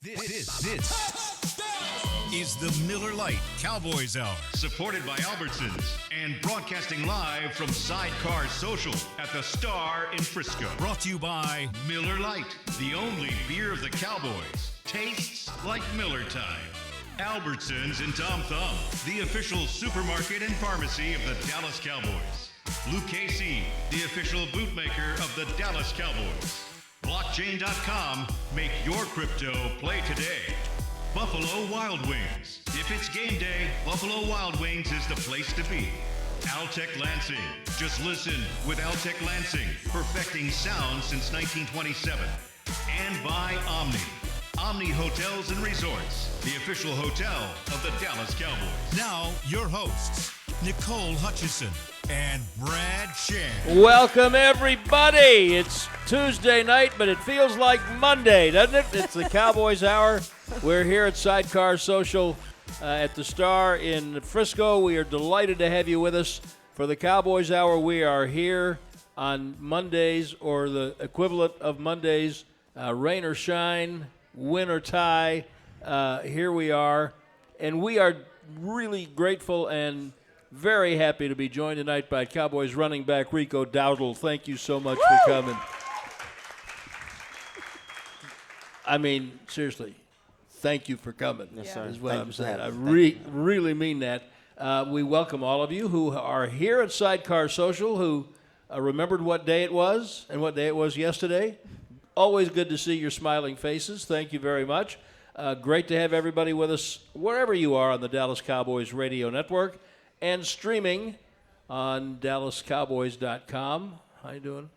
This is the Miller Lite Cowboys Hour, supported by Albertsons and broadcasting live from Sidecar Social at the Star in Frisco. Brought to you by Miller Lite, the only beer of the Cowboys. Tastes like Miller time. Albertsons and Tom Thumb, the official supermarket and pharmacy of the Dallas Cowboys. Luke Casey, the official bootmaker of the Dallas Cowboys. Blockchain.com, make your crypto play today. Buffalo Wild Wings. If it's game day, Buffalo Wild Wings is the place to be. Altec Lansing. Just listen with Altec Lansing, perfecting sound since 1927. And by Omni. Omni Hotels and Resorts, the official hotel of the Dallas Cowboys. Now, your hosts, Nicole Hutchison and Brad Sham. Welcome, everybody. It's Tuesday night, but it feels like Monday, doesn't it? It's the Cowboys Hour. We're here at Sidecar Social at the Star in Frisco. We are delighted to have you with us for the Cowboys Hour. We are here on Mondays, or the equivalent of Mondays, rain or shine, win or tie. Here we are, and we are really grateful and very happy to be joined tonight by Cowboys running back Rico Dowdle. Thank you so much for coming. I mean, seriously, thank you for coming. Yes, sir. Is what Thank I'm you for saying. I having me. really mean that. We welcome all of you who are here at Sidecar Social, who remembered what day it was and what day it was yesterday. Always good to see your smiling faces. Thank you very much. Great to have everybody with us wherever you are on the Dallas Cowboys radio network and streaming on DallasCowboys.com. How you doing?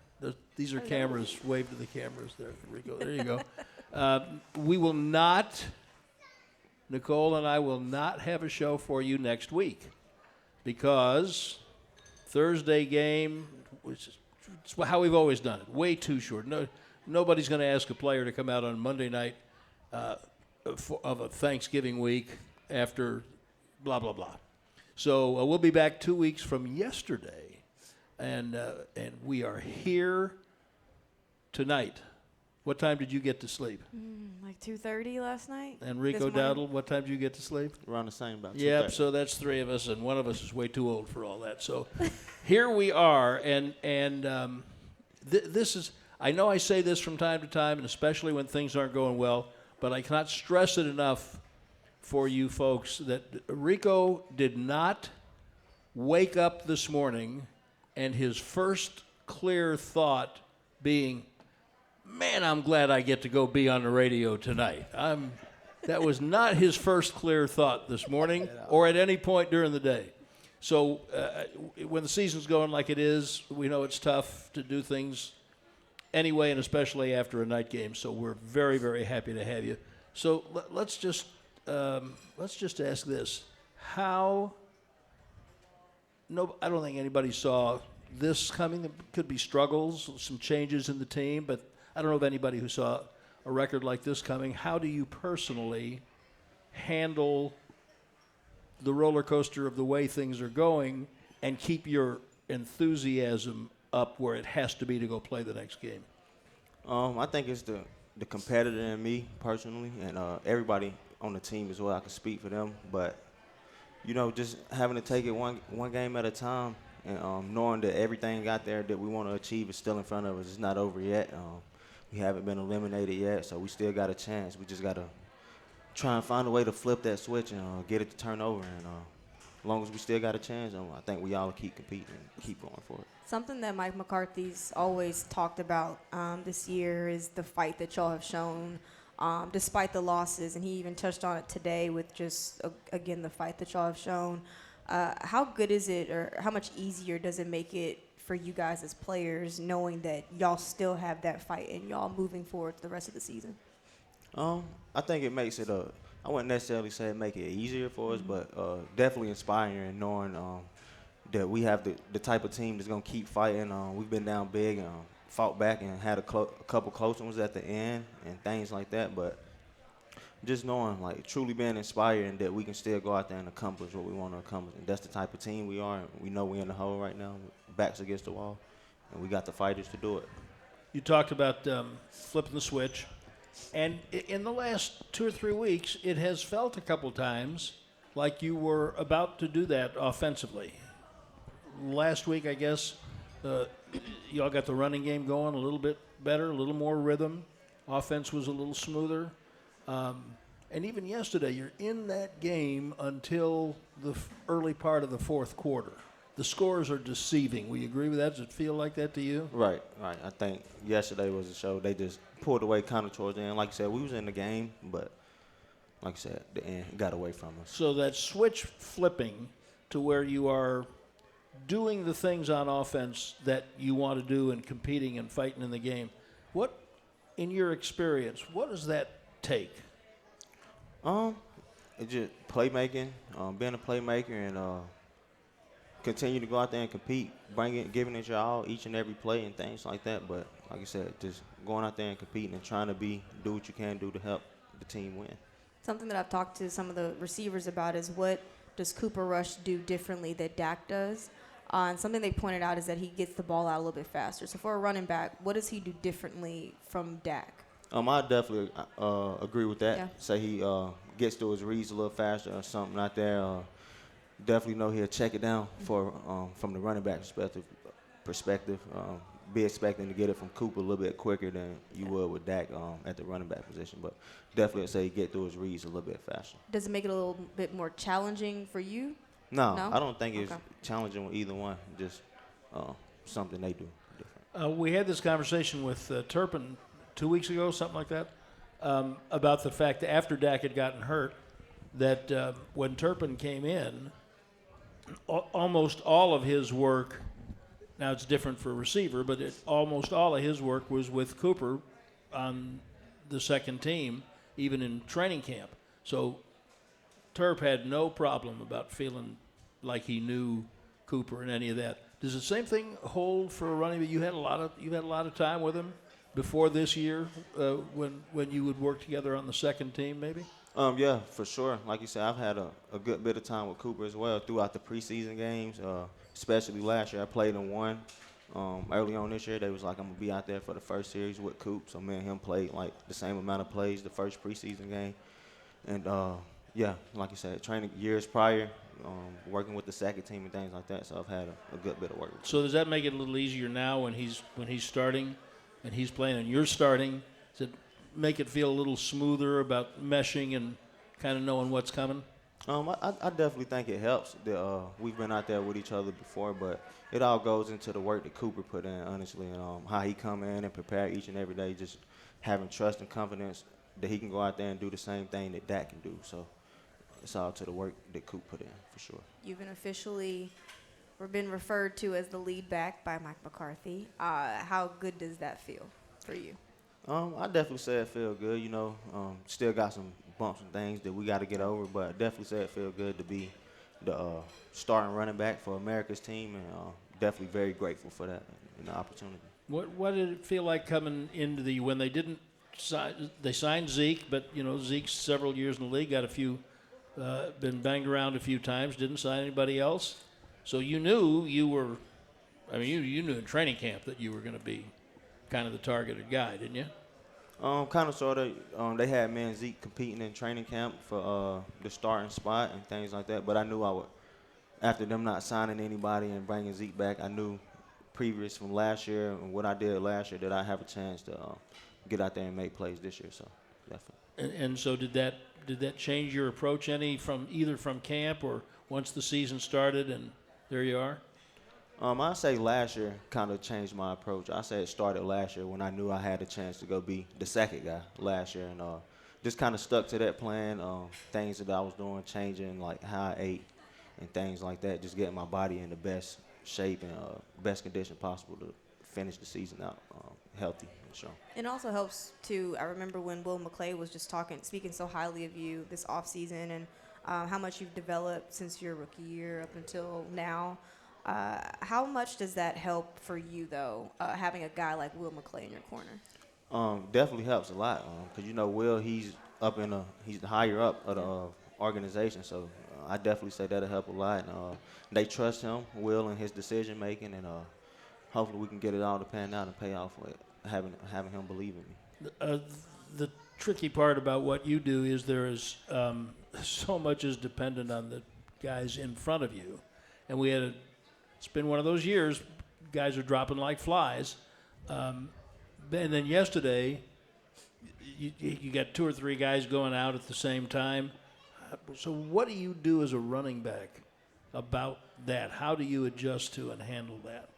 These are cameras. Wave to the cameras there, Rico. There you go. We will not, Nicole and I will not have a show for you next week because Thursday game, which is how we've always done it, way too short. Nobody's going to ask a player to come out on Monday night of a Thanksgiving week after blah, blah, blah. So we'll be back 2 weeks from yesterday, and we are here tonight. What time did you get to sleep? Like 2:30 last night. And Rico Dowdle, what time did you get to sleep? Around the same, about 2:30. Yep, so that's three of us, and one of us is way too old for all that. So here we are, and this is, I know I say this from time to time, and especially when things aren't going well, but I cannot stress it enough for you folks that Rico did not wake up this morning and his first clear thought being, man, I'm glad I get to go be on the radio tonight. That was not his first clear thought this morning or at any point during the day. So when the season's going like it is, we know it's tough to do things anyway, and especially after a night game. So we're very, very happy to have you. So let's just ask this: I don't think anybody saw this coming. There could be struggles, some changes in the team, but I don't know of anybody who saw a record like this coming. How do you personally handle the roller coaster of the way things are going and keep your enthusiasm up where it has to be to go play the next game? I think it's the competitor in me personally, and everybody on the team as well. I can speak for them, but just having to take it one game at a time, and knowing that everything out there that we want to achieve is still in front of us. It's not over yet. We haven't been eliminated yet, so we still got a chance. We just got to try and find a way to flip that switch and get it to turn over. And as long as we still got a chance, I think we all keep competing and keep going for it. Something that Mike McCarthy's always talked about this year is the fight that y'all have shown despite the losses, and he even touched on it today with just, again, the fight that y'all have shown. How good is it, or how much easier does it make it for you guys as players knowing that y'all still have that fight and y'all moving forward to the rest of the season? I think it makes it I wouldn't necessarily say it make it easier for us, but definitely inspiring, knowing that we have the type of team that's going to keep fighting. We've been down big and fought back and had a couple close ones at the end and things like that, but just knowing, like, truly being inspired and that we can still go out there and accomplish what we want to accomplish. And that's the type of team we are. And we know we're in the hole right now, backs against the wall, and we got the fighters to do it. You talked about flipping the switch. And in the last 2 or 3 weeks, it has felt a couple times like you were about to do that offensively. Last week, I guess, y'all got the running game going a little bit better, a little more rhythm. Offense was a little smoother. And even yesterday, you're in that game until the early part of the fourth quarter. The scores are deceiving. Will you agree with that? Does it feel like that to you? Right. I think yesterday was a show. They just pulled away kind of towards the end. Like I said, we was in the game, but like I said, the end got away from us. So that switch flipping to where you are doing the things on offense that you want to do and competing and fighting in the game, what, in your experience, what does that take? It's just playmaking, being a playmaker, and continue to go out there and compete, giving it your all each and every play and things like that. But like I said, just going out there and competing and trying to do what you can do to help the team win. Something that I've talked to some of the receivers about is what does Cooper Rush do differently that Dak does? And something they pointed out is that he gets the ball out a little bit faster. So for a running back, what does he do differently from Dak? I definitely agree with that. Yeah. Say he gets to his reads a little faster or something out there. Definitely know he'll check it down for from the running back perspective. Be expecting to get it from Cooper a little bit quicker than you would with Dak at the running back position. But definitely I'd say he get through his reads a little bit faster. Does it make it a little bit more challenging for you? No? I don't think it's challenging with either one. Just something they do different. We had this conversation with Turpin 2 weeks ago, something like that, about the fact that after Dak had gotten hurt, that when Turpin came in, almost all of his work, now it's different for a receiver, but almost all of his work was with Cooper on the second team, even in training camp. So Turp had no problem about feeling like he knew Cooper and any of that. Does the same thing hold for a running back? You've had a lot of time with him before this year, when you would work together on the second team, maybe? Yeah, for sure. Like you said, I've had a good bit of time with Cooper as well throughout the preseason games, especially last year. I played in one. Early on this year, they was like, I'm going to be out there for the first series with Coop. So me and him played like the same amount of plays the first preseason game. And, yeah, like you said, training years prior, working with the second team and things like that. So I've had a good bit of work with him. So does that make it a little easier now when he's starting and he's playing and you're starting? Does it make it feel a little smoother about meshing and kind of knowing what's coming? I definitely think it helps. We've been out there with each other before, but it all goes into the work that Cooper put in, honestly, and how he come in and prepare each and every day, just having trust and confidence that he can go out there and do the same thing that Dak can do. So it's all to the work that Coop put in, for sure. You've been officially been referred to as the lead back by Mike McCarthy. How good does that feel for you? I definitely say it feel good. You know, still got some bumps and things that we got to get over, but I definitely say it feel good to be the starting running back for America's team, and definitely very grateful for that and the opportunity. What did it feel like coming into when they didn't sign? They signed Zeke, but Zeke's several years in the league, got a few, been banged around a few times, didn't sign anybody else. So you knew you were, you knew in training camp that you were going to be kind of the targeted guy, didn't you? Kind of, sort of. They had me and Zeke competing in training camp for the starting spot and things like that. But I knew I would, after them not signing anybody and bringing Zeke back, I knew previous from last year and what I did last year that I have a chance to get out there and make plays this year. So definitely. And so did that change your approach any either from camp or once the season started and there you are? I say last year kind of changed my approach. I say it started last year when I knew I had a chance to go be the second guy last year, and just kind of stuck to that plan. Things that I was doing, changing like how I ate and things like that, just getting my body in the best shape and best condition possible to finish the season out healthy and strong. It also helps too. I remember when Will McClay was just speaking so highly of you this offseason and how much you've developed since your rookie year up until now. How much does that help for you, though, having a guy like Will McClay in your corner? Definitely helps a lot because, Will, he's higher up of the organization. So I definitely say that'll help a lot. And they trust him, Will, in his decision-making, and hopefully we can get it all to pan out and pay off with having him believe in me. The tricky part about what you do is there is so much is dependent on the guys in front of you. And it's been one of those years, guys are dropping like flies. And then yesterday, you got 2 or 3 guys going out at the same time. So what do you do as a running back about that? How do you adjust to and handle that?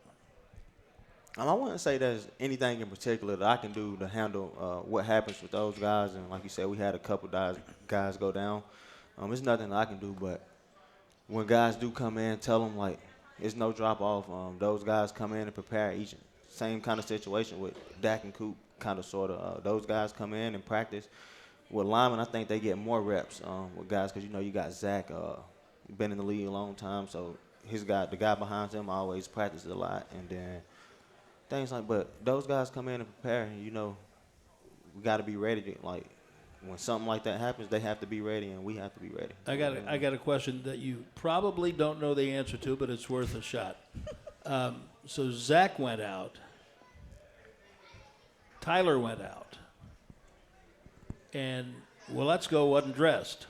I wouldn't say there's anything in particular that I can do to handle what happens with those guys. And like you said, we had a couple guys go down. There's nothing I can do, but when guys do come in, tell them, like, it's no drop-off. Those guys come in and prepare each same kind of situation with Dak and Coop, kind of, sort of. Those guys come in and practice. With linemen, I think they get more reps with guys because, you got Zach, been in the league a long time, so the guy behind him always practices a lot. And then things like, but those guys come in and prepare, and, we got to be ready to, like, when something like that happens, they have to be ready, and we have to be ready. I got a question that you probably don't know the answer to, but it's worth a shot. So Zach went out. Tyler went out. And Let's Go wasn't dressed.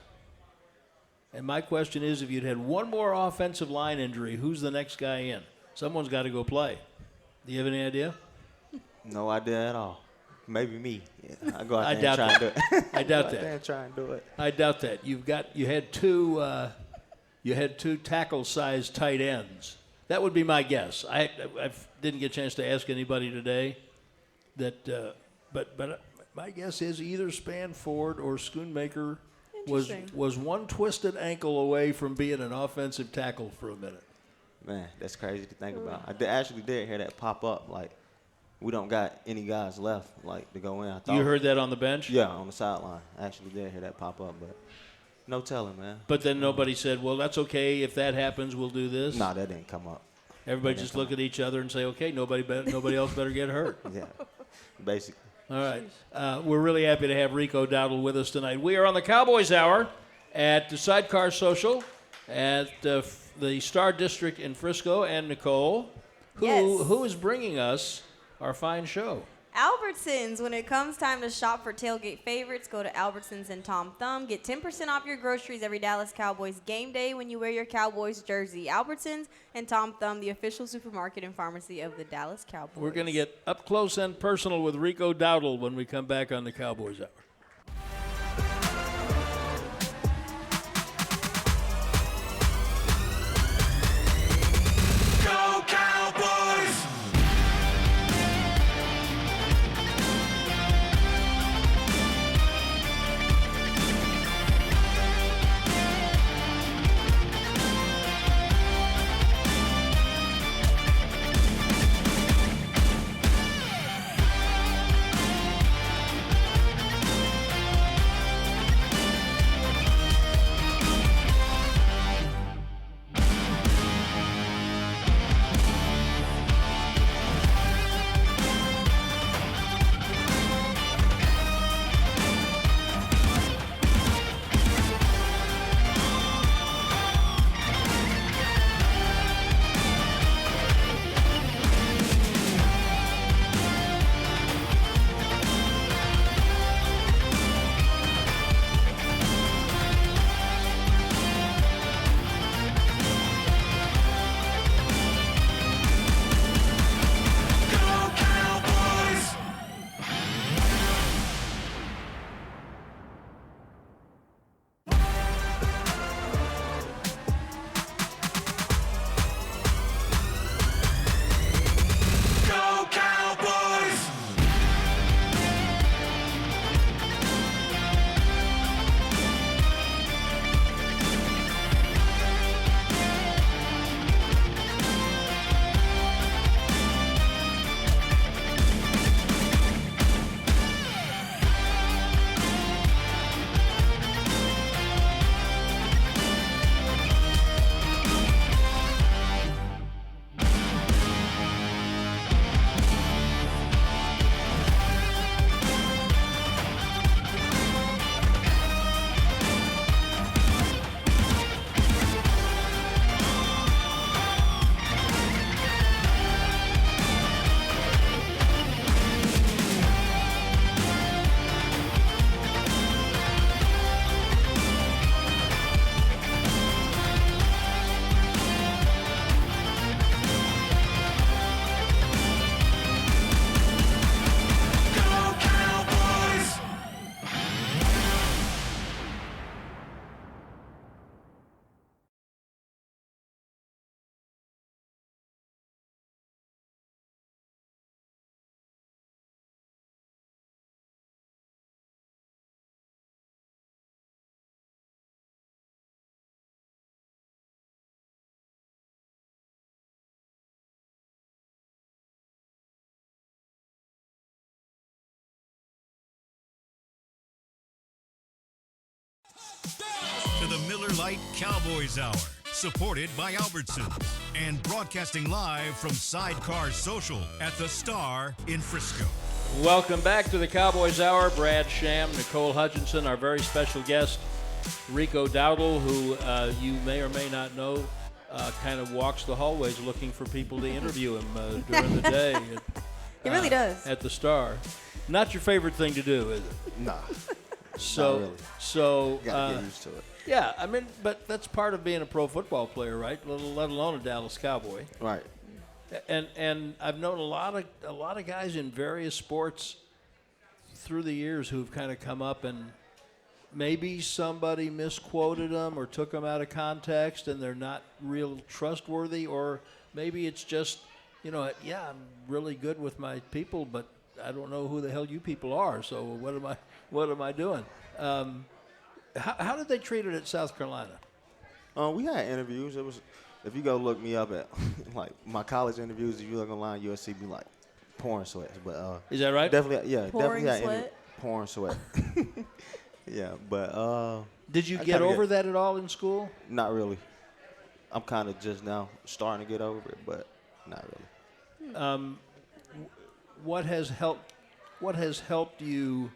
And my question is, if you'd had one more offensive line injury, who's the next guy in? Someone's got to go play. Do you have any idea? No idea at all. Maybe me. Yeah, I go out I there and try and do it. I doubt Go out there that. and try and do it. I doubt that. You had two tackle-sized tight ends. That would be my guess. I didn't get a chance to ask anybody today. But my guess is either Spanford or Schoonmaker was one twisted ankle away from being an offensive tackle for a minute. Man, that's crazy to think about. I actually did hear that pop up. Like, we don't got any guys left, like, to go in. I thought, You heard that on the bench? Yeah, on the sideline. I actually did hear that pop up, but no telling, man. But then nobody said, well, that's okay. If that happens, we'll do this. Nah, that didn't come up. Everybody just look at each other and say, okay, nobody else better get hurt. Yeah, basically. All right. We're really happy to have Rico Dowdle with us tonight. We are on the Cowboys Hour at the Sidecar Social at the Star District in Frisco, and Nicole, who is bringing us our fine show. Albertsons. When it comes time to shop for tailgate favorites, go to Albertsons and Tom Thumb. Get 10% off your groceries every Dallas Cowboys game day when you wear your Cowboys jersey. Albertsons and Tom Thumb, the official supermarket and pharmacy of the Dallas Cowboys. We're going to get up close and personal with Rico Dowdle when we come back on the Cowboys Hour. Miller Lite Cowboys Hour, supported by Albertsons and broadcasting live from Sidecar Social at the Star in Frisco. Welcome back to the Cowboys Hour. Brad Sham, Nicole Hutchison, our very special guest, Rico Dowdle, who you may or may not know, kind of walks the hallways looking for people to interview him during the day. He really does. At the Star. Not your favorite thing to do, is it? Nah, So, not really. so Gotta get used to it. yeah, I mean, but that's part of being a pro football player, right? Let alone a Dallas Cowboy. Right. And I've known a lot of guys in various sports through the years who've kind of come up and maybe somebody misquoted them or took them out of context and they're not real trustworthy, or maybe it's just, I'm really good with my people, but I don't know who the hell you people are. So what am I doing? How did they treat it at South Carolina? We had interviews. It was, if you go look me up at like my college interviews, if you look online, you'll see me like pouring sweat. But Is that right? definitely, yeah, Pouring definitely had sweat? pouring sweat. Yeah, but Did you I get kinda over that at all in school? not really. I'm kind of just now starting to get over it, but not really. What has helped you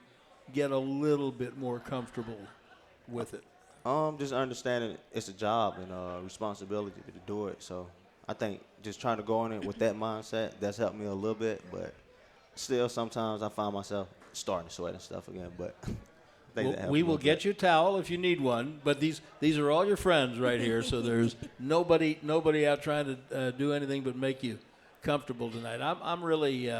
get a little bit more comfortable with it? Just understanding it's a job and responsibility to do it. So I think just trying to go in it with that mindset, that's helped me a little bit. But still, sometimes I find myself starting to sweat and stuff again. But I think that helped We a will little get bit. you a towel if you need one. But these are all your friends right here, so there's nobody out trying to do anything but make you comfortable tonight. I'm really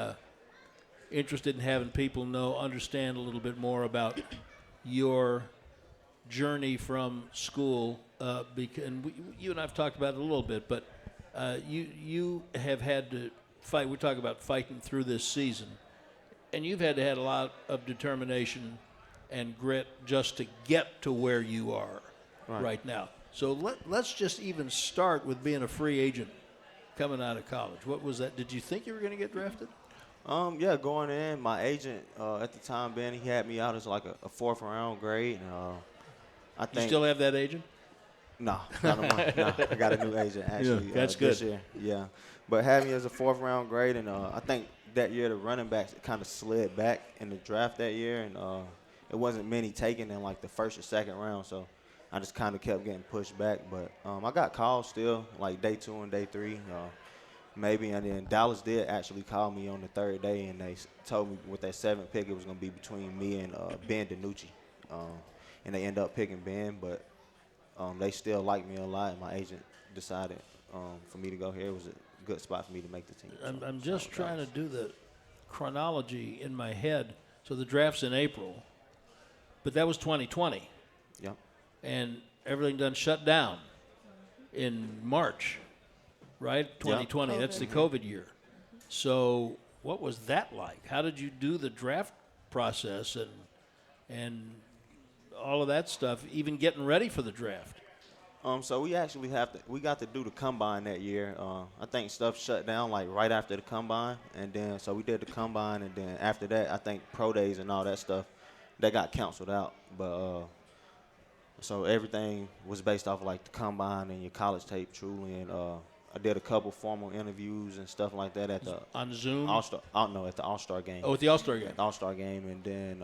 interested in having people understand a little bit more about your journey from school, and you and I've talked about it a little bit, but you have had to fight. We talk about fighting through this season, and you've had to have a lot of determination and grit just to get to where you are right now. So let's just even start with being a free agent coming out of college. What was that? Did you think you were going to get drafted? Yeah, going in, my agent at the time, Ben, he had me out as like a fourth round grade. And, I think You still have that agent? No, not no more. No, I got a new agent actually. that's this good. year. Yeah, but had me as a fourth round grade, and I think that year the running backs kind of slid back in the draft that year, and it wasn't many taken in like the first or second round, so I just kind of kept getting pushed back. But I got calls still, like day 2 and day 3, maybe, and then Dallas did actually call me on the third day, and they told me with that 7th pick it was going to be between me and Ben DiNucci, and they ended up picking Ben, but they still liked me a lot, and my agent decided for me to go here. It was a good spot for me to make the team. I'm just trying to do the chronology in my head. So the draft's in April, but that was 2020. Yep. And everything done shut down in March, right? 2020. COVID. That's the COVID year. So what was that like? How did you do the draft process and all of that stuff, even getting ready for the draft? So we actually we got to do the combine that year. I think stuff shut down like right after the combine, and then so we did the combine, and then after that, I think pro days and all that stuff, that got canceled out. But so everything was based off of like the combine and your college tape, truly. And I did a couple formal interviews and stuff like that at the On Zoom? All-Star. No, at the All-Star game. Oh, at the All-Star game. At the All-Star game, and then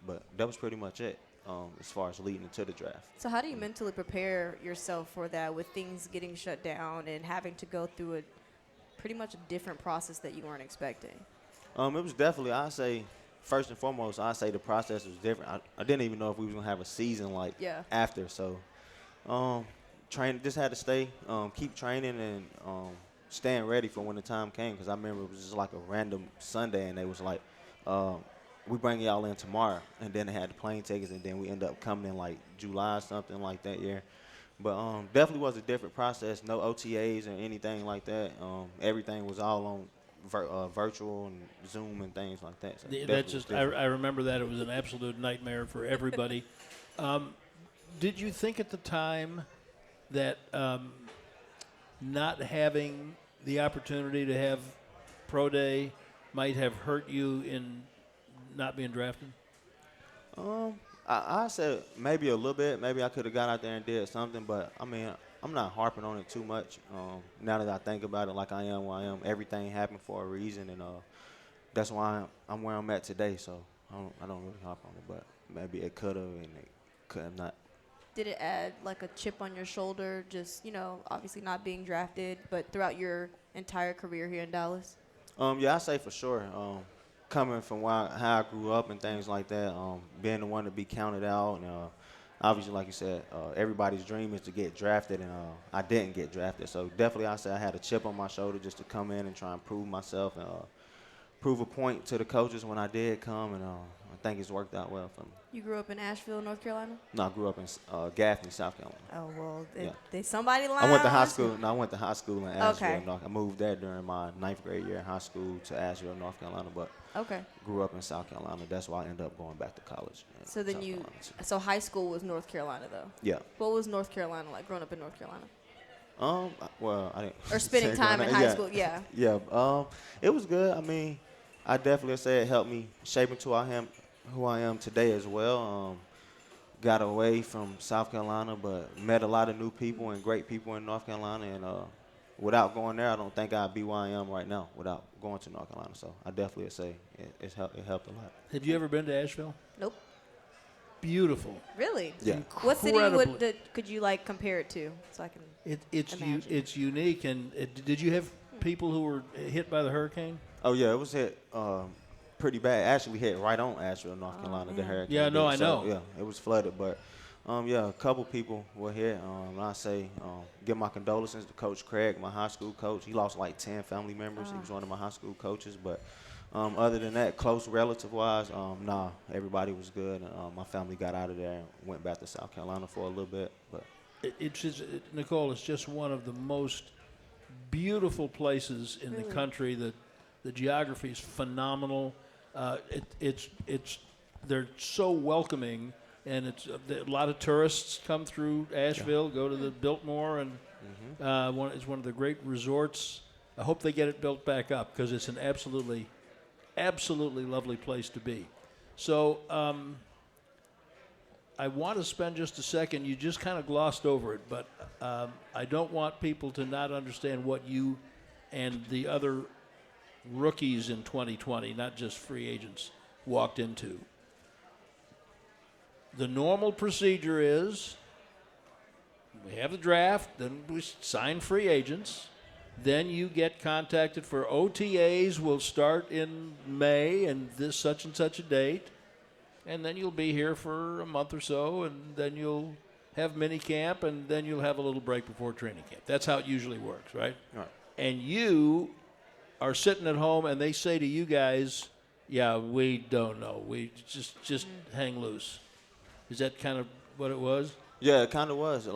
but that was pretty much it. As far as leading into the draft. So how do you mentally prepare yourself for that with things getting shut down and having to go through a pretty much a different process that you weren't expecting? It was definitely, I say, first and foremost, I say the process was different. I didn't even know if we was going to have a season like after. So just had to keep training and staying ready for when the time came, because I remember it was just like a random Sunday, and they was like, we bring y'all in tomorrow, and then they had the plane tickets, and then we end up coming in like July, something like that year. But definitely was a different process. No OTAs or anything like that. Everything was all on virtual and Zoom and things like that. So That's just I remember that it was an absolute nightmare for everybody. Did you think at the time that not having the opportunity to have pro day might have hurt you in not being drafted? I said maybe a little bit. Maybe I could have got out there and did something, but I mean, I'm not harping on it too much. Now that I think about it, like I am where I am, everything happened for a reason, and that's why I'm where I'm at today. So I don't really harp on it, but maybe it could have and it could have not. Did it add like a chip on your shoulder, just, obviously not being drafted, but throughout your entire career here in Dallas? Yeah, I say for sure. Coming from how I grew up and things like that, being the one to be counted out, and obviously, like you said, everybody's dream is to get drafted, and I didn't get drafted. So definitely, I say I had a chip on my shoulder just to come in and try and prove myself and prove a point to the coaches when I did come, and I think it's worked out well for me. You grew up in Asheville, North Carolina? No, I grew up in Gaffney, South Carolina. Oh, well, Yeah. somebody lying. I went to high school. No, I went to high school in Asheville. Okay. I moved there during my 9th grade year in high school to Asheville, North Carolina, but Okay. grew up in South Carolina. That's why I ended up going back to college. in So then South Carolina, too. so high school was North Carolina, though. Yeah. What was North Carolina like growing up in North Carolina? Well, I didn't. Or spending say time growing in up. high Yeah. school, yeah. Yeah. It was good. I mean, I definitely say it helped me shape into who I am today as well. Got away from South Carolina, but met a lot of new people and great people in North Carolina. And without going there, I don't think I'd be where I am right now without going to North Carolina. So I definitely would say it helped a lot. Have you ever been to Asheville? Nope. Beautiful. Really? Yeah. What city Incredibly. could you like compare it to, so I can? Imagine. It's unique. And did you have people who were hit by the hurricane? Oh, yeah, it was hit pretty bad. Actually hit right on Asheville, North Carolina, the man. hurricane. Yeah, no, did. I So, know. Yeah, it was flooded. But, yeah, a couple people were hit. I say give my condolences to Coach Craig, my high school coach. He lost like 10 family members. He was one of my high school coaches. But other than that, close relative-wise, nah, everybody was good. My family got out of there and went back to South Carolina for a little bit. But Nicole, it's just one of the most beautiful places in the country. The geography is phenomenal. They're so welcoming, and a lot of tourists come through Asheville, go to the Biltmore, and it's one of the great resorts. I hope they get it built back up because it's an absolutely lovely place to be. So I want to spend just a second. You just kind of glossed over it, but I don't want people to not understand what you and the other rookies in 2020, not just free agents, walked into. The normal procedure is we have the draft, then we sign free agents, then you get contacted for OTAs. Will start in May and this such and such a date, and then you'll be here for a month or so, and then you'll have mini camp, and then you'll have a little break before training camp. That's how it usually works, right? Right. And you are sitting at home, and they say to you guys, yeah, we don't know. We just hang loose. Is that kind of what it was? Yeah, it kind of was.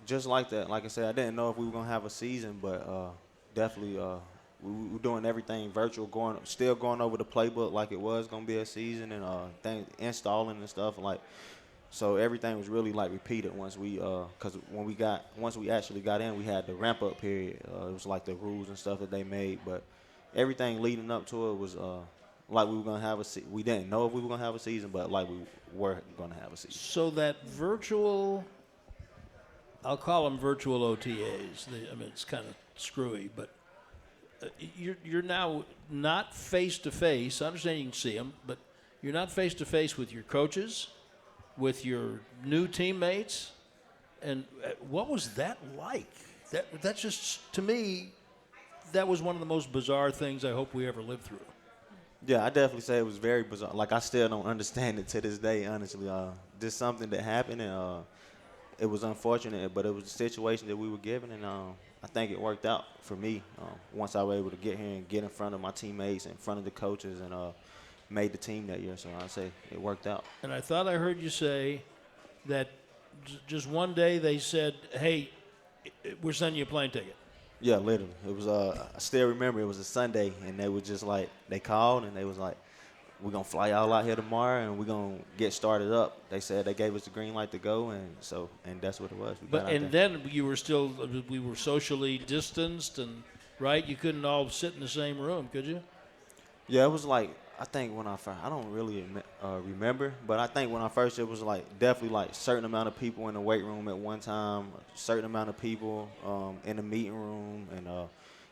Just like that. Like I said, I didn't know if we were going to have a season, but definitely we were doing everything virtual, still going over the playbook like it was going to be a season, and installing and stuff. So everything was really like repeated once because once we actually got in, we had the ramp up period. It was like the rules and stuff that they made, but everything leading up to it was like we were going to have we didn't know if we were going to have a season, but like we were going to have a season. So that virtual, I'll call them virtual OTAs. It's kind of screwy, but you're now not face to face. I understand you can see them, but you're not face to face with your coaches, with your new teammates. And what was that like? That's just, to me, that was one of the most bizarre things I hope we ever lived through. Yeah, I definitely say it was very bizarre. Like, I still don't understand it to this day, honestly. Just something that happened, and it was unfortunate, but it was a situation that we were given, and I think it worked out for me once I was able to get here and get in front of my teammates, in front of the coaches, and made the team that year. So I'd say it worked out. And I thought I heard you say that just one day they said, hey, we're sending you a plane ticket. Yeah, literally. It was. I still remember it was a Sunday, and they were just like, they called and they was like, "We're gonna fly y'all out here tomorrow, and we're gonna get started up." They said they gave us the green light to go, and that's what it was. Then we were socially distanced, and right, you couldn't all sit in the same room, could you? Yeah, it was like I think when I first, I don't really remember, but I think when I first, it was like definitely like certain amount of people in the weight room at one time, a certain amount of people in the meeting room, and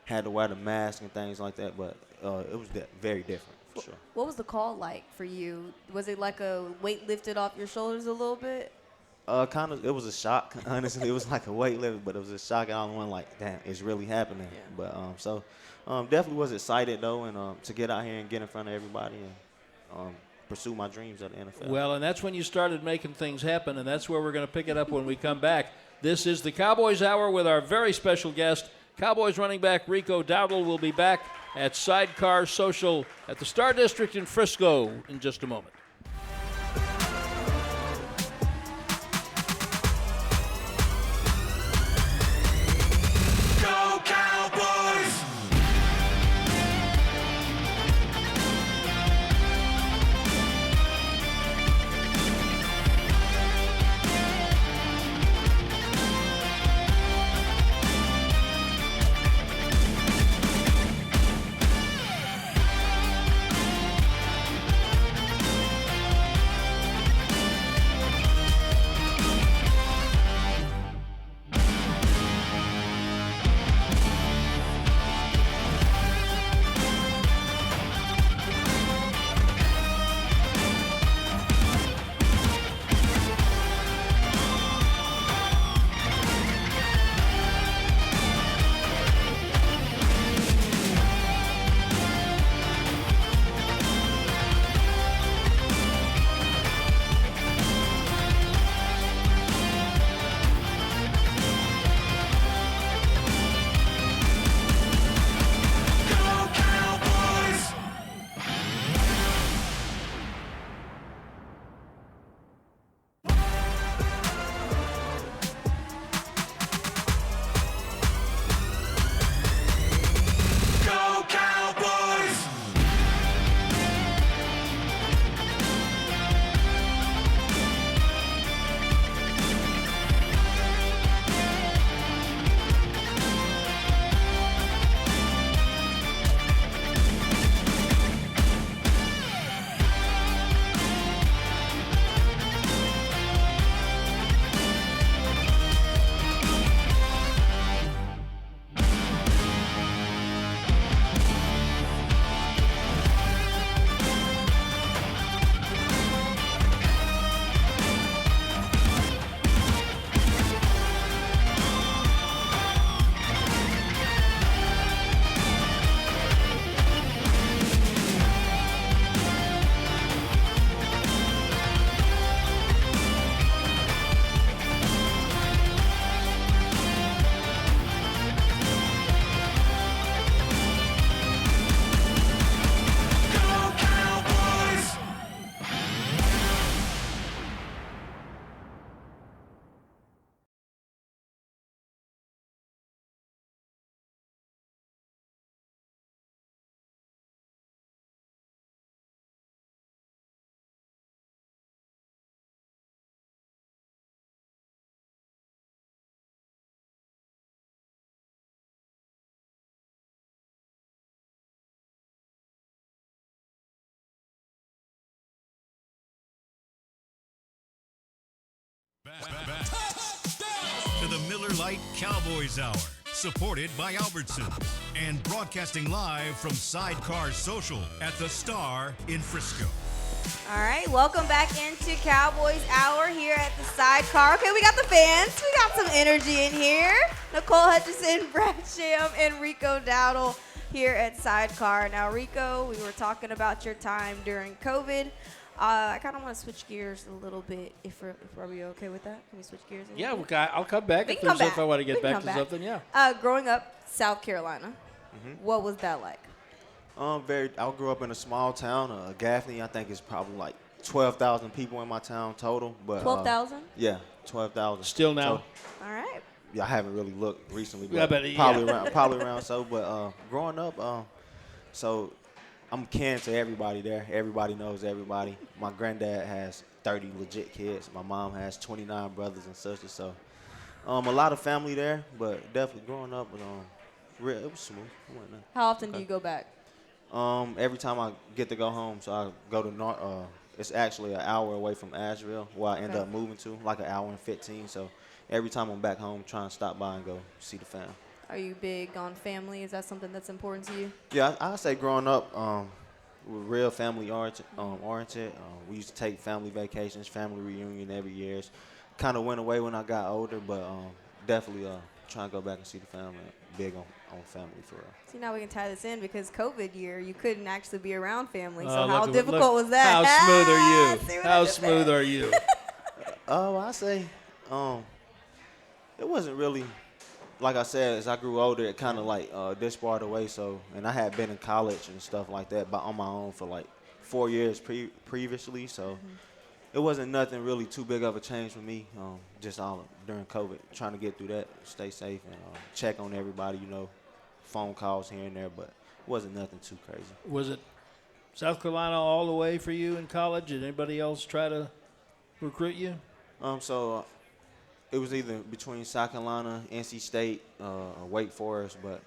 had to wear the mask and things like that. But it was very different for sure. What was the call like for you? Was it like a weight lifted off your shoulders a little bit? Kind of, it was a shock. Honestly, it was like a weight lift, but it was a shock. I was like, damn, it's really happening. Yeah. But definitely was excited though, and to get out here and get in front of everybody and pursue my dreams at the NFL. Well, and that's when you started making things happen, and that's where we're going to pick it up when we come back. This is the Cowboys Hour with our very special guest, Cowboys running back Rico Dowdle. Will be back at Sidecar Social at the Star District in Frisco in just a moment. Back to the Miller Lite Cowboys Hour, supported by Albertsons and broadcasting live from Sidecar Social at the Star in Frisco. All right, welcome back into Cowboys Hour here at the Sidecar. Okay, we got the fans. We got some energy in here. Nicole Hutchison, Brad Sham, and Rico Dowdle here at Sidecar. Now, Rico, we were talking about your time during COVID. I kind of want to switch gears a little bit. Are we okay with that? Can we switch gears a little bit? I'll come back if there's if I want to get back to something. Yeah. Growing up, South Carolina, what was that like? I grew up in a small town, Gaffney. I think it's probably like 12,000 people in my town total. But 12,000? Yeah, 12,000. Still now. So, all right. Yeah, I haven't really looked recently, but yeah, probably around so. But growing up, so I'm kin to everybody there. Everybody knows everybody. My granddad has 30 legit kids. My mom has 29 brothers and sisters. So a lot of family there, but definitely growing up, it was smooth. How often do you go back? Every time I get to go home, so I go to North. It's actually an hour away from Asheville, where I end up moving to, like an hour and 15. So every time I'm back home, trying to stop by and go see the fam. Are you big on family? Is that something that's important to you? Yeah, I say growing up, we're real family oriented. We used to take family vacations, family reunion every year. Kind of went away when I got older, but definitely trying to go back and see the family. Big on family for real. See, now we can tie this in because COVID year, you couldn't actually be around family. Oh, So how look, difficult was that? How smooth are See you? what I How did smooth there? are you? I say, it wasn't really, like I said, as I grew older, it kind of like disbarred away. So, and I had been in college and stuff like that, but on my own for like 4 years previously. So, it wasn't nothing really too big of a change for me. Just all during COVID, trying to get through that, stay safe, and check on everybody. Phone calls here and there, but it wasn't nothing too crazy. Was it South Carolina all the way for you in college? Did anybody else try to recruit you? So it was either between South Carolina, NC State, or Wake Forest, but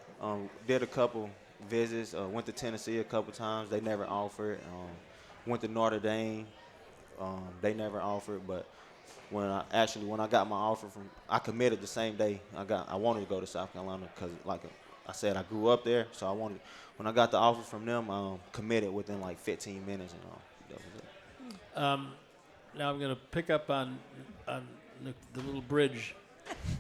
did a couple visits. Went to Tennessee a couple times. They never offered. Went to Notre Dame. They never offered, but when I got my offer I committed the same day. I wanted to go to South Carolina because, like I said, I grew up there, so when I got the offer from them, committed within like 15 minutes and all. That was it. Now I'm going to pick up on the little bridge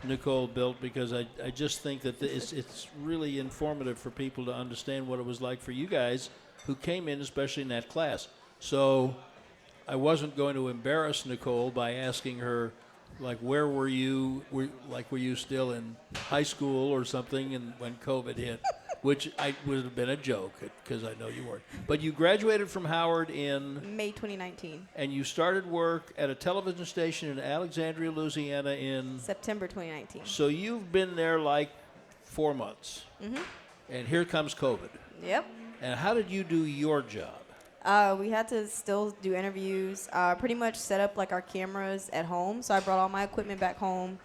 Nicole built because I just think that it's really informative for people to understand what it was like for you guys who came in, especially in that class. So I wasn't going to embarrass Nicole by asking her, like, where were you? Were you still in high school or something and when COVID hit? Which would have been a joke because I know you weren't. But you graduated from Howard in May 2019. And you started work at a television station in Alexandria, Louisiana in September 2019. So you've been there like 4 months. Mm-hmm. And here comes COVID. Yep. And how did you do your job? We had to still do interviews, pretty much set up like our cameras at home. So I brought all my equipment back home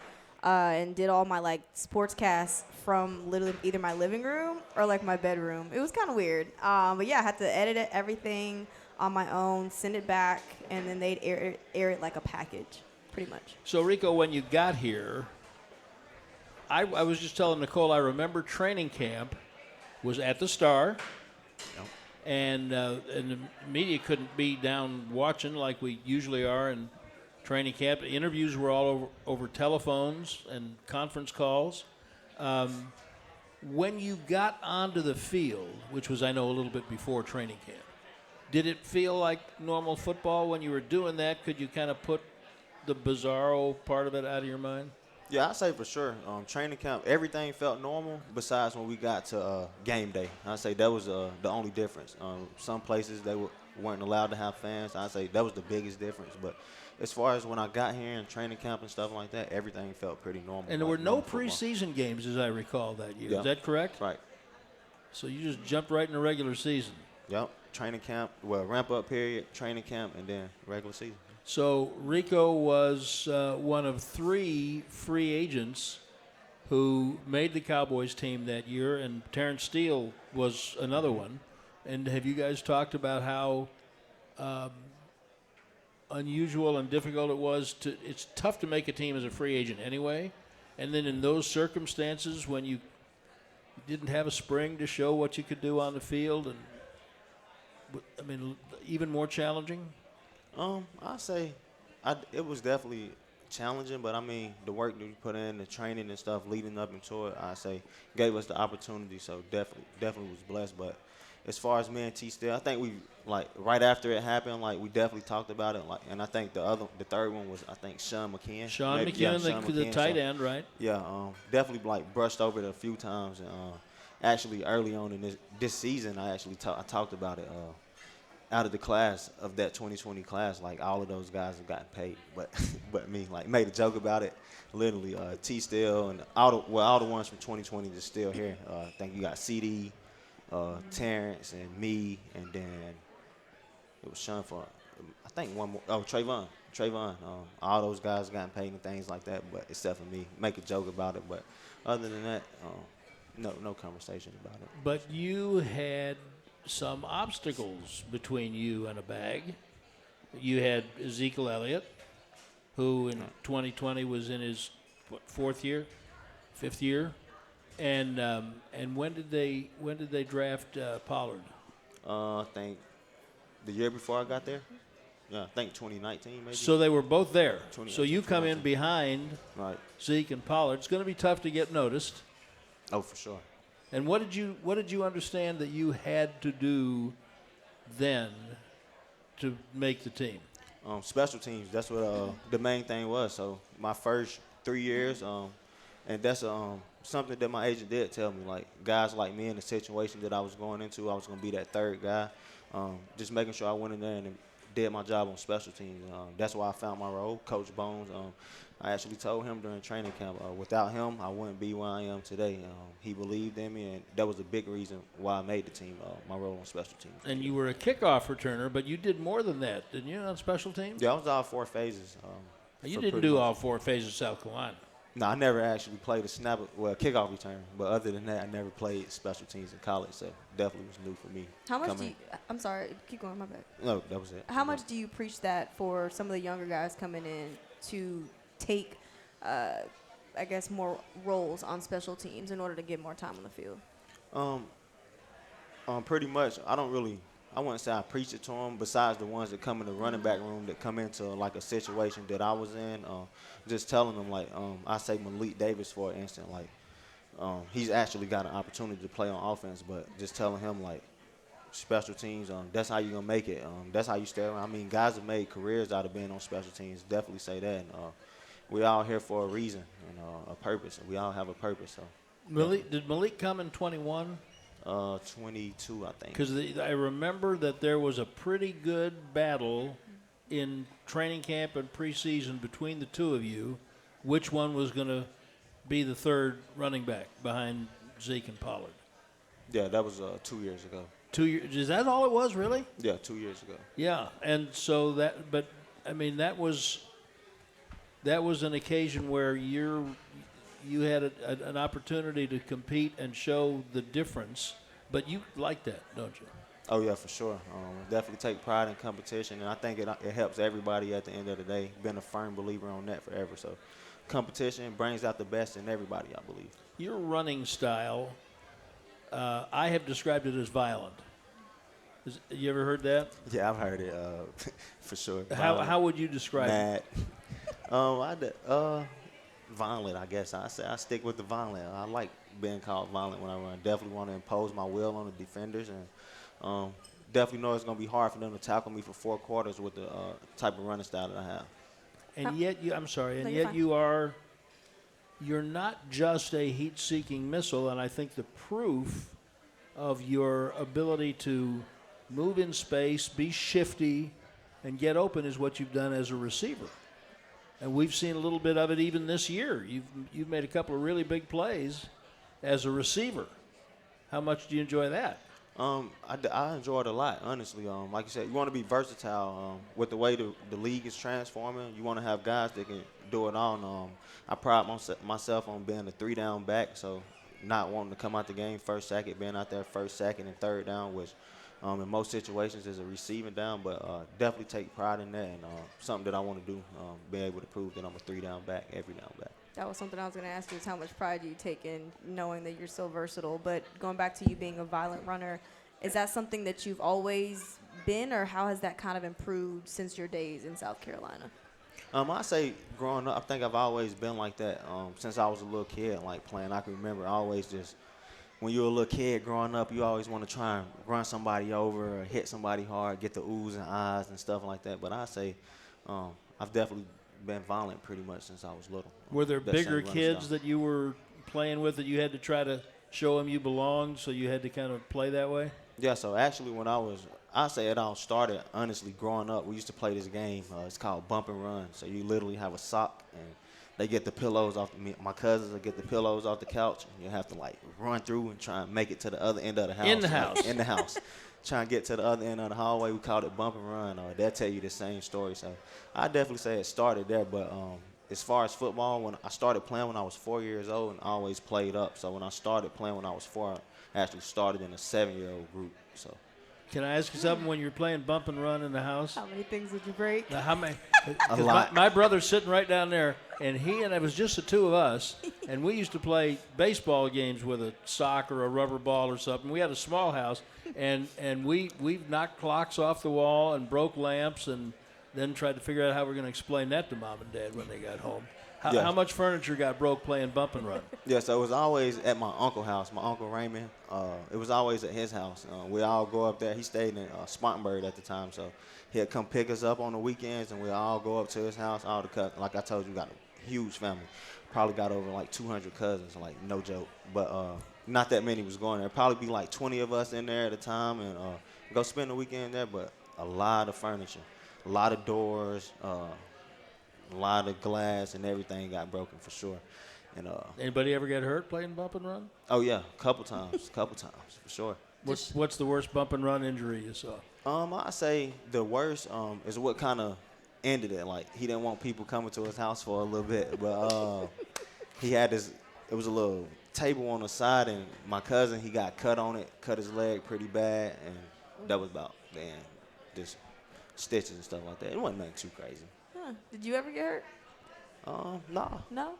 and did all my like sportscasts from literally either my living room or like my bedroom. It was kind of weird. But yeah, I had to edit everything on my own, send it back, and then they'd air it like a package, pretty much. So Rico, when you got here, I was just telling Nicole, I remember training camp was at the Star. Yep. And the media couldn't be down watching like we usually are in training camp. Interviews were all over telephones and conference calls. When you got onto the field, which was, I know, a little bit before training camp, did it feel like normal football when you were doing that? Could you kind of put the bizarro part of it out of your mind? Yeah, I'd say for sure. Training camp, everything felt normal besides when we got to game day. I'd say that was the only difference. Some places they weren't allowed to have fans. I'd say that was the biggest difference. But as far as when I got here in training camp and stuff like that, everything felt pretty normal. And there were no preseason games, as I recall, that year. Yeah. Is that correct? Right. So you just jumped right in the regular season. Yep. Training camp, ramp-up period, training camp, and then regular season. So Rico was one of 3 free agents who made the Cowboys team that year, and Terrence Steele was another one. And have you guys talked about how unusual and difficult it was it's tough to make a team as a free agent anyway, and then in those circumstances when you didn't have a spring to show what you could do on the field, and I mean, even more challenging? I'd say it was definitely challenging, but I mean, the work that we put in, the training and stuff leading up into it, I say gave us the opportunity, so definitely was blessed. But as far as me and T Steele, I think we, like, right after it happened, like, we definitely talked about it, like, and I think the third one was, I think, Sham McKeon. Sean McKeon, the tight end, right? Yeah, definitely, like, brushed over it a few times, and actually early on in this season, I talked about it. Out of the class of that 2020 class, like, all of those guys have gotten paid, but me, like, made a joke about it. Literally, T Steele and all the ones from 2020 that's still here. I think you got CD, Terrence, and me, and then it was Sean for, I think one more. Oh, Trayvon. All those guys gotten paid and things like that, but except for me, make a joke about it. But other than that, no conversation about it. But you had some obstacles between you and a bag. You had Ezekiel Elliott, who in 2020 was in his fifth year, and when did they draft Pollard? I think the year before I got there. Yeah, I think 2019 maybe. So they were both there. 2019, So you come in behind Right. Zeke and Pollard. It's going to be tough to get noticed. Oh, for sure. And what did you understand that you had to do then to make the team? Special teams. That's what the main thing was. So my first 3 years, and that's something that my agent did tell me. Like guys like me in the situation that I was going into, I was going to be that third guy. Just making sure I went in there and did my job on special teams. That's why I found my role, Coach Bones. I actually told him during training camp, without him, I wouldn't be where I am today. He believed in me, and that was a big reason why I made the team, my role on special teams. And you were a kickoff returner, but you did more than that, didn't you, on special teams? Yeah, I was all 4 phases. You didn't do all 4 phases of South Carolina. No, I never actually played a kickoff return. But other than that, I never played special teams in college, so definitely was new for me. How much do you, I'm sorry, keep going, my bad. No, that was it. How much do you preach that for some of the younger guys coming in to take, I guess, more roles on special teams in order to get more time on the field? Pretty much, I wouldn't say I preach it to them, besides the ones that come in the running back room that come into like a situation that I was in, just telling them, like, I say Malik Davis, for instance, like, he's actually got an opportunity to play on offense, but just telling him, like, special teams, that's how you're going to make it. That's how you stay around. I mean, guys have made careers out of being on special teams, definitely say that. And, we all here for a reason and a purpose. We all have a purpose. So. Did Malik come in 21? 22, I think. Because I remember that there was a pretty good battle in training camp and preseason between the two of you, which one was going to be the third running back behind Zeke and Pollard. Yeah, that was 2 years ago. 2 years? Is that all it was, really? Yeah, 2 years ago. Yeah, and so that was an occasion where you had an opportunity to compete and show the difference, but you like that, don't you? Oh, yeah, for sure. Definitely take pride in competition, and I think it helps everybody at the end of the day. Been a firm believer on that forever. So competition brings out the best in everybody, I believe. Your running style, I have described it as violent. You ever heard that? Yeah, I've heard it for sure. How would you describe it? Violent, I guess. I stick with the violent. I like being called violent when I run. Definitely want to impose my will on the defenders, and definitely know it's going to be hard for them to tackle me for 4 quarters with the type of running style that I have. And yet No, you're not just a heat-seeking missile, and I think the proof of your ability to move in space, be shifty, and get open is what you've done as a receiver. And we've seen a little bit of it even this year. You've made a couple of really big plays as a receiver. How much do you enjoy that? I enjoy it a lot, honestly. Like you said, you want to be versatile. With the way the league is transforming, you want to have guys that can do it all. I pride myself on being a 3-down back, so not wanting to come out the game first, second, being out there first, second, and third down, which in most situations is a receiving down, but definitely take pride in that, and something that I want to do, be able to prove that I'm a 3-down back, every down back. That was something I was going to ask you, is how much pride do you take in knowing that you're so versatile? But going back to you being a violent runner, is that something that you've always been, or how has that kind of improved since your days in South Carolina? I say growing up, I think I've always been like that since I was a little kid, like playing. I can remember always just, when you're a little kid growing up, you always want to try and run somebody over or hit somebody hard, get the oohs and ahs and stuff like that. But I say I've definitely been violent pretty much since I was little. Were there bigger kids that you were playing with that you had to try to show them you belonged, so you had to kind of play that way? Yeah, so actually when I say it all started, honestly, growing up, we used to play this game. It's called Bump and Run. So you literally have a sock, and they get the pillows off. My cousins will get the pillows off the couch, and you have to, like, run through and try and make it to the other end of the house. In the house. In the house. Try and get to the other end of the hallway. We called it Bump and Run. They'll tell you the same story. So I definitely say it started there. But as far as football, when I started playing when I was 4 years old and always played up. So when I started playing when I was 4, I actually started in a 7-year-old group. So Can I ask you something? When you're playing bump and run in the house, How many things did you break? now, how many? A lot. My brother's sitting right down there, and it was just the two of us, and we used to play baseball games with a sock or a rubber ball or something. We had a small house, and we knocked clocks off the wall and broke lamps, and then tried to figure out how we're going to explain that to Mom and Dad when they got home. Yes. How much furniture got broke playing bump and run? Yeah, so it was always at my uncle's house, my Uncle Raymond. It was always at his house. We all go up there. He stayed in Spartanburg at the time, so he'd come pick us up on the weekends, and we all go up to his house. All the cousins, like I told you, got a huge family. Probably got over like 200 cousins, like no joke. But not that many was going there. Probably be like 20 of us in there at a time, and go spend the weekend there. But a lot of furniture, a lot of doors. A lot of glass and everything got broken for sure. And Anybody ever get hurt playing bump and run? oh yeah, couple times for sure. What's the worst bump and run injury you saw? I say the worst is what kind of ended it. Like he didn't want people coming to his house for a little bit, but he had this. It was a little table on the side, and my cousin he got cut on it, cut his leg pretty bad, and that was about the end. Just stitches and stuff like that. It wasn't nothing too crazy. Huh. Did you ever get hurt? No. No.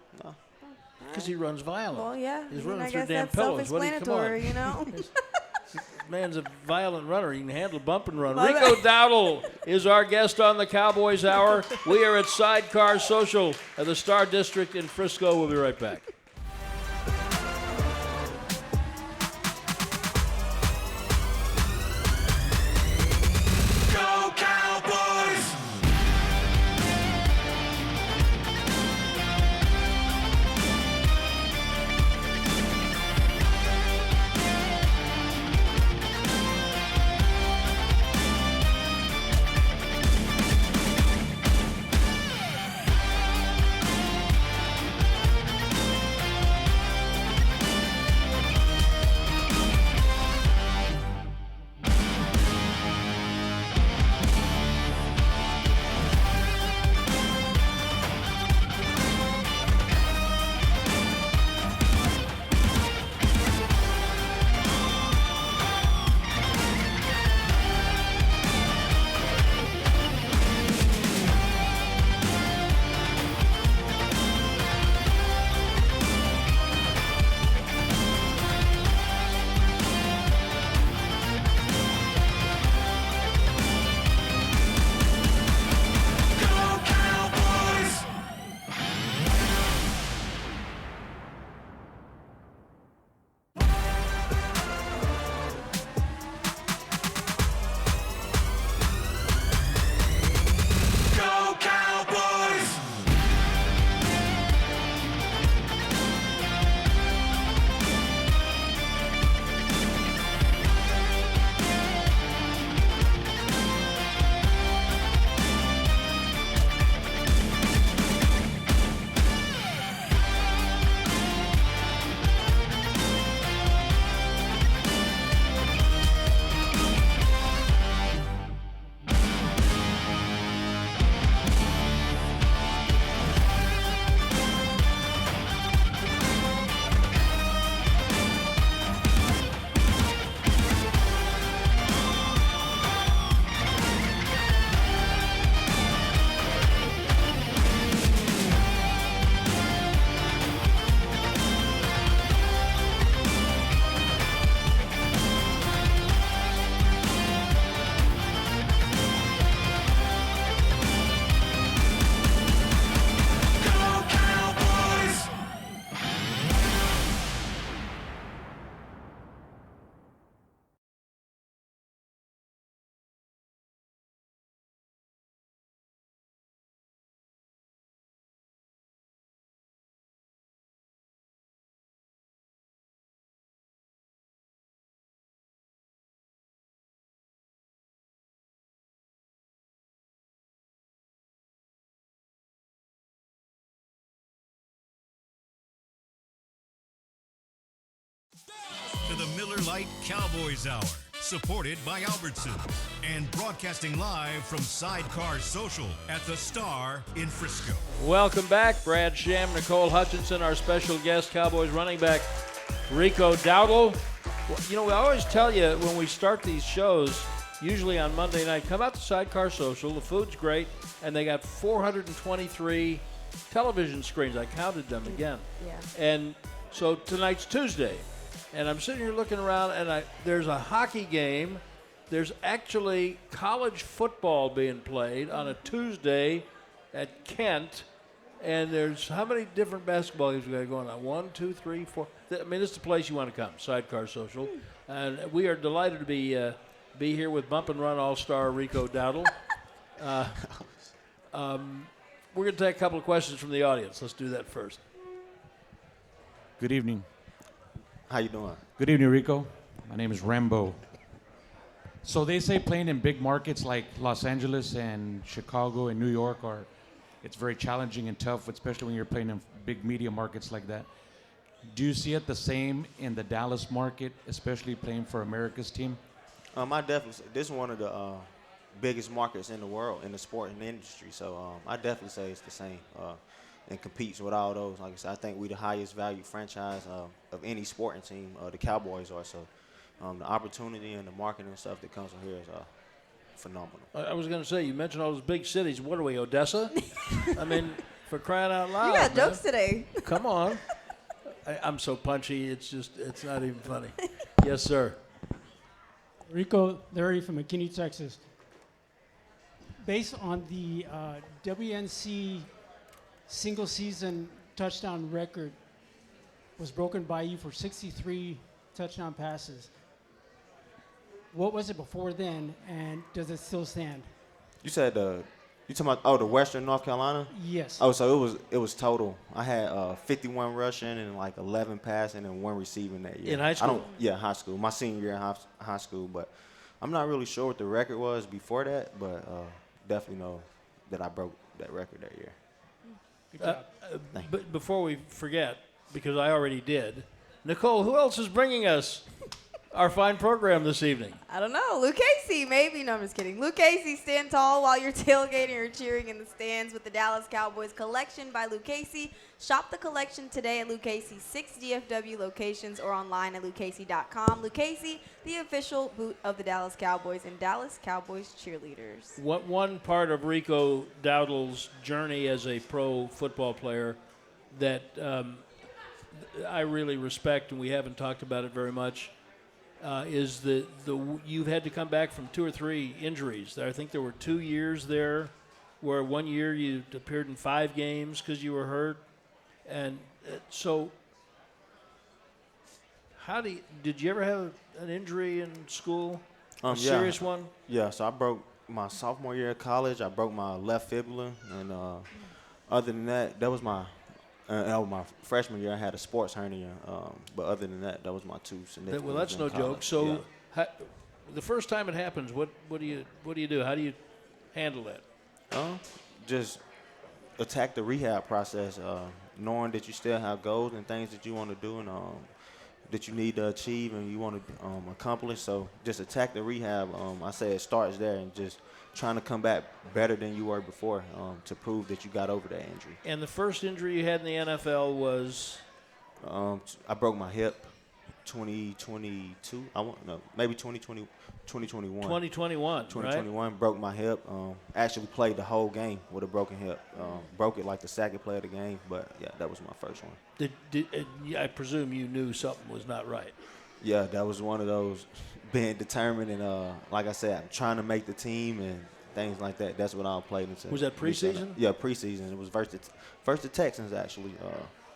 Because he runs violent. Well, yeah. He's I mean, running I through guess damn that's pillows. What do you come on? self-explanatory, you know. Man's a violent runner. He can handle bump and run. Love Rico it. Dowdle is our guest on the Cowboys Hour. We are at Sidecar Social at the Star District in Frisco. We'll be right back. Go Cowboys! Go Cowboys! Go Cowboys! Go Cowboys! To the Miller Lite Cowboys Hour, supported by Albertsons and broadcasting live from Sidecar Social at the Star in Frisco. Welcome back. Brad Sham, Nicole Hutchison, our special guest, Cowboys running back Rico Dowdle. Well, you know, we always tell you when we start these shows, usually on Monday night. Come out to Sidecar Social. The food's great, and they got 423 television screens. I counted them again. Yeah. And so tonight's Tuesday, and I'm sitting here looking around, and there's a hockey game. There's actually college football being played on a Tuesday at Kent, and there's how many different basketball games we got going on? 1, 2, 3, 4. I mean, this is the place you want to come, Sidecar Social. And we are delighted to be here with Bump and Run All-Star Rico Dowdle. We're going to take a couple of questions from the audience. Let's do that first. Good evening. How you doing? Good evening, Rico. My name is Rambo. So they say playing in big markets like Los Angeles and Chicago and New York it's very challenging and tough, especially when you're playing in big media markets like that. Do you see it the same in the Dallas market, especially playing for America's team? I definitely. This is one of the biggest markets in the world in the sport and industry. So I definitely say it's the same and competes with all those. Like I said, I think we the highest value franchise of any sporting team. The Cowboys are. So the opportunity and the marketing and stuff that comes from here is phenomenal. I was going to say, you mentioned all those big cities. What are we, Odessa? I mean, for crying out loud. You got man. jokes today. Come on. I'm so punchy, it's not even funny. Yes, sir. Rico Larry from McKinney, Texas. Based on the WNC single season touchdown record was broken by you for 63 touchdown passes. What was it before then, and does it still stand? You said you talking about the Western North Carolina? Yes. Oh, so it was total. I had 51 rushing and like 11 passing and 1 receiving that year. In high school? High school. My senior year in high school, but I'm not really sure what the record was before that, but definitely know that I broke that record that year. Good job. But before we forget, because I already did, Nicole, who else is bringing us our fine program this evening? I don't know. Luke Casey, maybe. No, I'm just kidding. Luke Casey, stand tall while you're tailgating or cheering in the stands with the Dallas Cowboys collection by Luke Casey. Shop the collection today at Luke Casey's 6 DFW locations or online at lukecasey.com. Luke Casey, the official boot of the Dallas Cowboys and Dallas Cowboys cheerleaders. One part of Rico Dowdle's journey as a pro football player that I really respect, and we haven't talked about it very much, is you've had to come back from 2 or 3 injuries. I think there were 2 years there where one year you appeared in 5 games because you were hurt. And so did you ever have an injury in school, a serious one? Yeah, so I broke my sophomore year of college. I broke my left fibula, and other than that, that was my freshman year. I had a sports hernia, but other than that, that was my 2 significant. Well, that's no joke. So, the first time it happens, what do you do? How do you handle that? Just attack the rehab process, knowing that you still have goals and things that you want to do and that you need to achieve and you want to accomplish. So just attack the rehab. I say it starts there and just trying to come back better than you were before to prove that you got over that injury. And the first injury you had in the NFL was? I broke my hip 2022. Maybe 2020, 2021. 2021, 2021, right? Broke my hip. Actually played the whole game with a broken hip. Broke it like the second play of the game, but yeah, that was my first one. I presume you knew something was not right. Yeah, that was one of those being determined and like I said, I'm trying to make the team and things like that. That's what I played into. Was that preseason? Yeah, preseason. It was versus the Texans actually.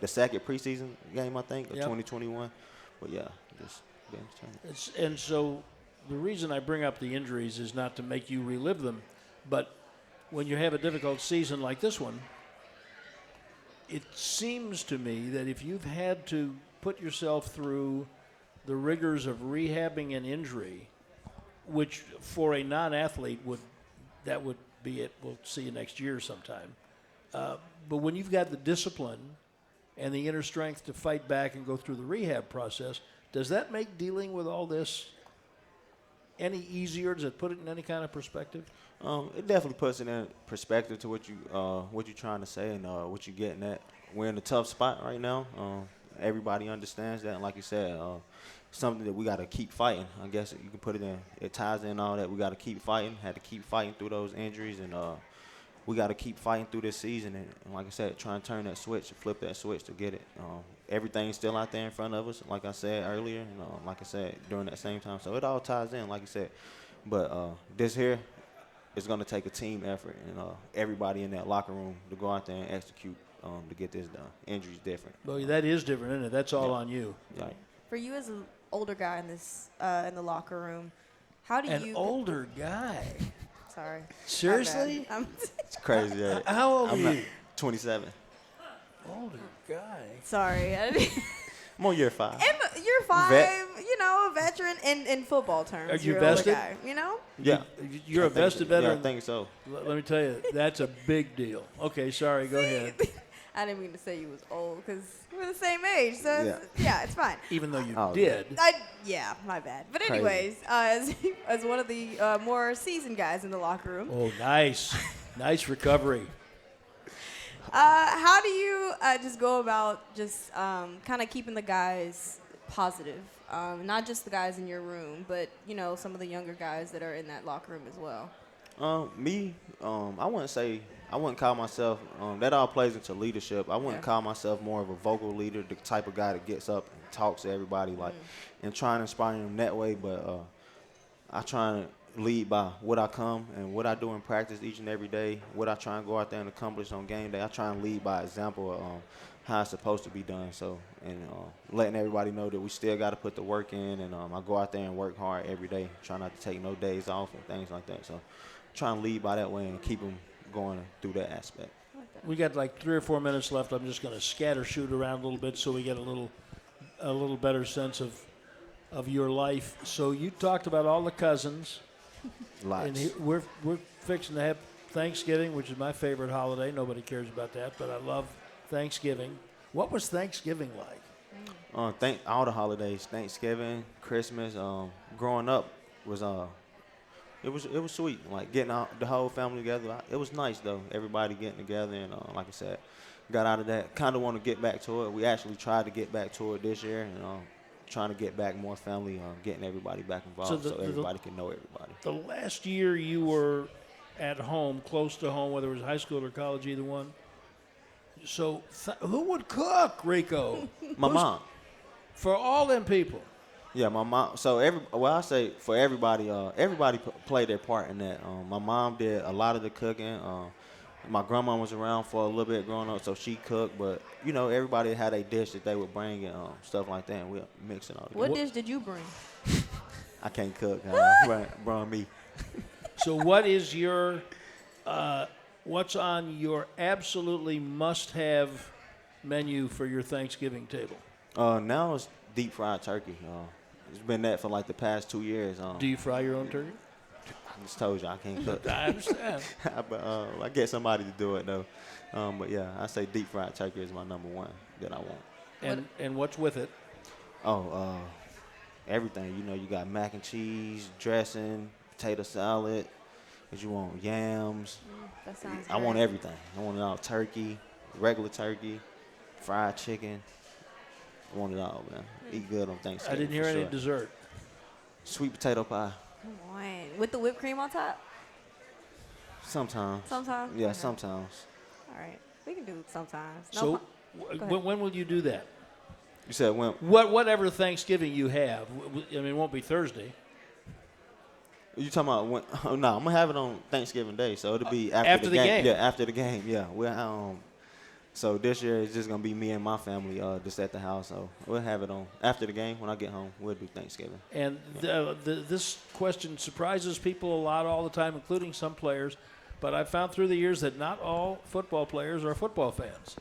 The second preseason game I think of 2021. But yeah, just being determined. And so the reason I bring up the injuries is not to make you relive them, but when you have a difficult season like this one, it seems to me that if you've had to put yourself through the rigors of rehabbing an injury, which for a non-athlete would be it. We'll see you next year sometime. But when you've got the discipline and the inner strength to fight back and go through the rehab process, does that make dealing with all this any easier? Does it put it in any kind of perspective? It definitely puts it in perspective to what you're trying to say and what you're getting at. We're in a tough spot right now. everybody understands that. And like you said, something that we got to keep fighting. I guess you can put it in. It ties in all that. We got to keep fighting. Had to keep fighting through those injuries, and we got to keep fighting through this season. And like I said, try and turn that switch, flip that switch to get it. Everything's still out there in front of us, like I said earlier, and like I said during that same time. So it all ties in, like you said. But this here is going to take a team effort and everybody in that locker room to go out there and execute to get this done. Injuries different. Well, that is different, isn't it? That's all on you. Yeah. For you as an older guy in this in the locker room, how do An you? older guy. Sorry. My Seriously? bad. It's crazy. That How old are I'm not you? 27. Older guy. Sorry. I'm on year 5. You're 5. Vet. You know, a veteran in football terms. Are you You're an older vested? guy, you know. Yeah. You're a I think vested so. veteran. Yeah, I think so. Let me tell you, that's a big deal. Okay, sorry, go ahead. I didn't mean to say you was old because we're the same age. So Yeah. yeah, it's fine. Even though you Oh, did. Yeah, my bad. But Crazy. anyways, as one of the more seasoned guys in the locker room, Oh, nice. Nice recovery. how do you just go about just kind of keeping the guys positive? Not just the guys in your room, but you know some of the younger guys that are in that locker room as well. I wouldn't call myself, that all plays into leadership. I wouldn't Yeah. call myself more of a vocal leader, the type of guy that gets up and talks to everybody, like, and trying to inspire them that way. But I try to lead by what I come and what I do in practice each and every day, what I try and go out there and accomplish on game day. I try and lead by example of how it's supposed to be done. So, and letting everybody know that we still got to put the work in, and I go out there and work hard every day, try not to take no days off and things like that. So, try and lead by that way and keep them going through that aspect. We got like 3 or 4 minutes left. I'm just going to scatter shoot around a little bit so we get a little better sense of your life. So you talked about all the cousins, and Lots. we're fixing to have Thanksgiving, which is my favorite holiday. Nobody cares about that, but I love Thanksgiving. What was Thanksgiving like? Thank all the holidays, Thanksgiving, Christmas. Growing up was it was sweet, like getting the whole family together. It was nice though, everybody getting together, and like I said, got out of that. Kind of want to get back to it. We actually tried to get back to it this year, and trying to get back more family, getting everybody back involved, so everybody can know everybody. The last year you were at home, close to home, whether it was high school or college, either one. So who would cook, Rico? My mom. For all them people. Yeah, my mom. So I say for everybody, everybody played their part in that. My mom did a lot of the cooking. My grandma was around for a little bit growing up, so she cooked. But you know, everybody had a dish that they would bring and stuff like that, and we mix it all together. What dish did you bring? I can't cook. Bring me. So what is your what's on your absolutely must-have menu for your Thanksgiving table? Now it's deep fried turkey. It's been that for like the past 2 years. Do you fry your own turkey? I just told you I can't cook. I understand. But I get somebody to do it though. But yeah, I say deep fried turkey is my number one that I want. And what's with it? Everything. You know, you got mac and cheese, dressing, potato salad. But you want yams. That sounds. I want great. everything. I want it all: turkey, regular turkey, fried chicken. I want it all, man. Eat good on Thanksgiving. I didn't hear for any sure. dessert. Sweet potato pie. Come on, with the whipped cream on top. Sometimes. Sometimes. Yeah, Okay. sometimes. All right, we can do it sometimes. No So pro- ahead. when will you do that? You said when? Whatever Thanksgiving you have. I mean, it won't be Thursday. You talking about when? Oh, no, I'm gonna have it on Thanksgiving Day, so it'll be after the game. Yeah, after the game. Yeah, so this year it's just gonna be me and my family just at the house. So we'll have it on after the game when I get home. We'll do Thanksgiving. And this question surprises people a lot all the time, including some players. But I've found through the years that not all football players are football fans.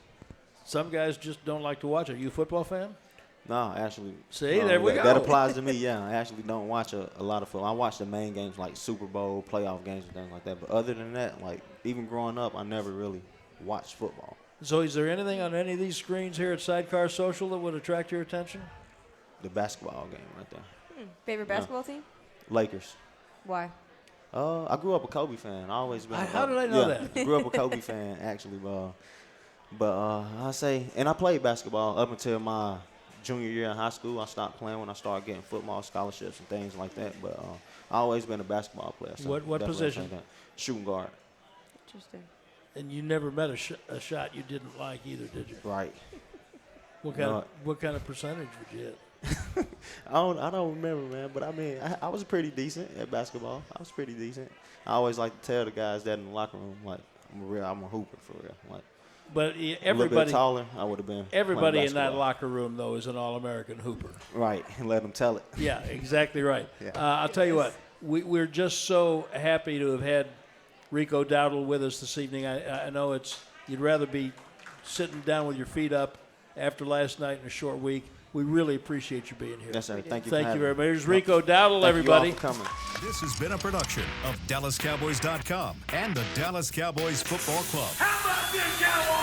Some guys just don't like to watch it. Are you a football fan? No, actually. See, there we that go. applies to me. Yeah, I actually don't watch a lot of football. I watch the main games like Super Bowl, playoff games, and things like that. But other than that, like even growing up, I never really watched football. So is there anything on any of these screens here at Sidecar Social that would attract your attention? The basketball game right there. Favorite basketball team? Lakers. Why? I grew up a Kobe fan. I always been. How did I know that? Grew up a Kobe fan actually. But I say, and I played basketball up until my junior year in high school. I stopped playing when I started getting football scholarships and things like that. But I always been a basketball player. So What definitely position? say that. Shooting guard. Interesting. And you never met a shot you didn't like either, did you? Right. What kind of percentage would you hit? I don't remember, man. But I mean, I was pretty decent at basketball. I was pretty decent. I always like to tell the guys that in the locker room, like, I'm a hooper for real. Like, But a little bit everybody, taller, I would have been. everybody playing in that basketball. locker room though is an All-American hooper. Right, and let them tell it. Yeah, exactly right. Yeah. I'll tell you what, we're just so happy to have had Rico Dowdle with us this evening. I know you'd rather be sitting down with your feet up after last night in a short week. We really appreciate you being here. Yes, sir. Thank you. Thank for you having very me. much. Here's Rico Dowdle, Thank everybody. You all for coming. This has been a production of DallasCowboys.com and the Dallas Cowboys Football Club. How about this, Cowboys?